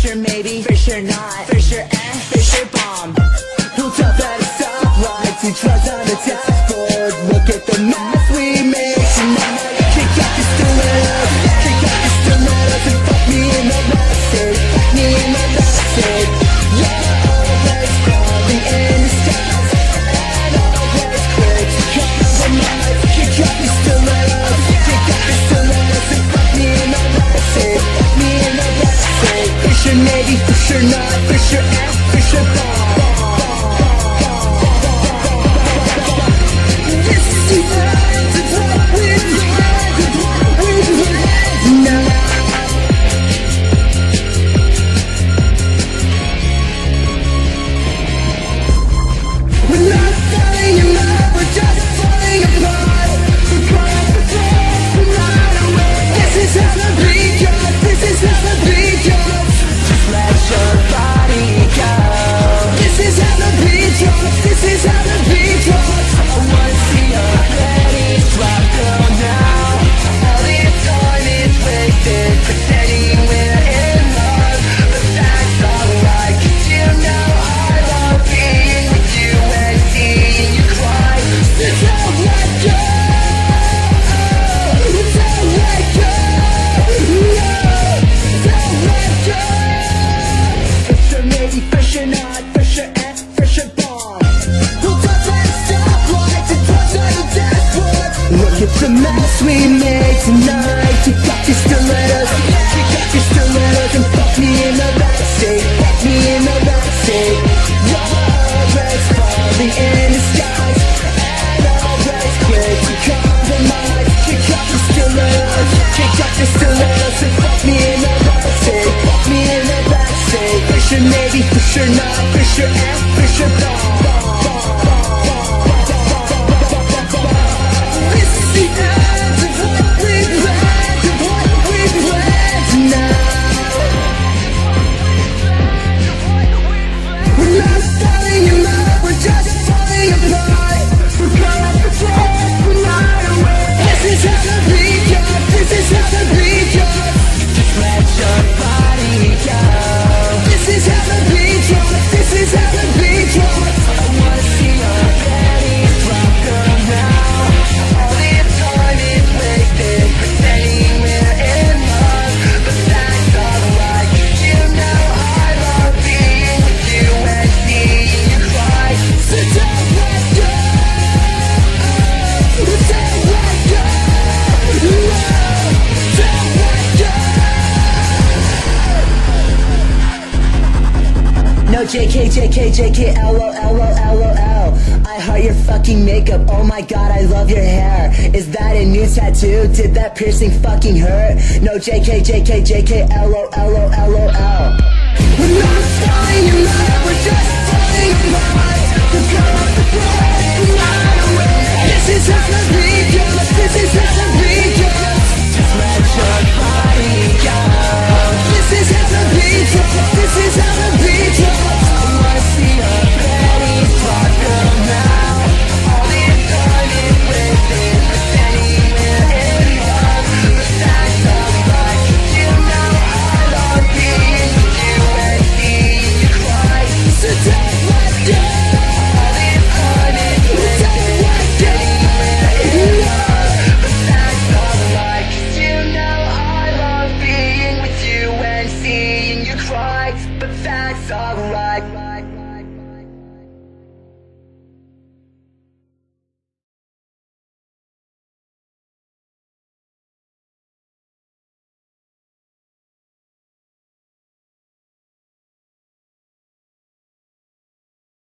sure maybe, for sure not, for sure for sure bomb. Who's up at a stoplight, 2 trucks on the dashboard. Look at the mess we made tonight. Kick out your stilettos, kick out your stilettos, and fuck me in the backseat, fuck me in the backseat. You're always falling in the skies, and always quick to compromise. Kick out your stilettos, kick out your stilettos, and fuck me in the backseat, fuck me in the backseat. For sure maybe, for sure not, for sure for sure bomb. This is the end of what we've had now. We're not falling in love, we're just falling apart. We're crying for flaws, we're not aware. This is how the beat goes, this is how the beat goes. Just let your body go. This is how the beat goes, this is how the beat goes. I wanna see your panties drop down now. All this time is wasted pretending we're in love, but that's alright, 'cause you know I love being with you and seeing you cry. So don't let go, don't let go, no, don't let go. For sure maybe, for sure not, for sure for sure bomb. Hold up at a stoplight, 2 trucks on the dashboard. Look at the mess we made tonight. Kick out your stilettos, kick out your stilettos, and fuck me in the backseat, fuck me in the backseat. You're always falling in the skies, and always quick to compromise. Kick out your stilettos, kick out your stilettos, and fuck me in the backseat, fuck me in the backseat. For sure maybe, for sure not, for sure for sure bomb. This is the end of what we've had, of what we've had now. We're not falling in love, we're just falling apart. We're crying for flaws, we're not aware. This is how the beat goes, this is how the beat goes. Just let your body go. This is how the beat goes, this is how the beat goes. I wanna see your panties drop down now. All this time is wasted pretending we're in love, but that's alright, 'cause you know I love being with you and seeing you cry. So don't let go, don't let go, no, don't let go. No JK, JK, JK, LOL, LOL, LOL. I heart your fucking makeup, oh my god, I love your hair. Is that a new tattoo? Did that piercing fucking hurt? No JK, JK, JK, LOL, LOL. We're not falling in love, we're just falling apart. We're caught up the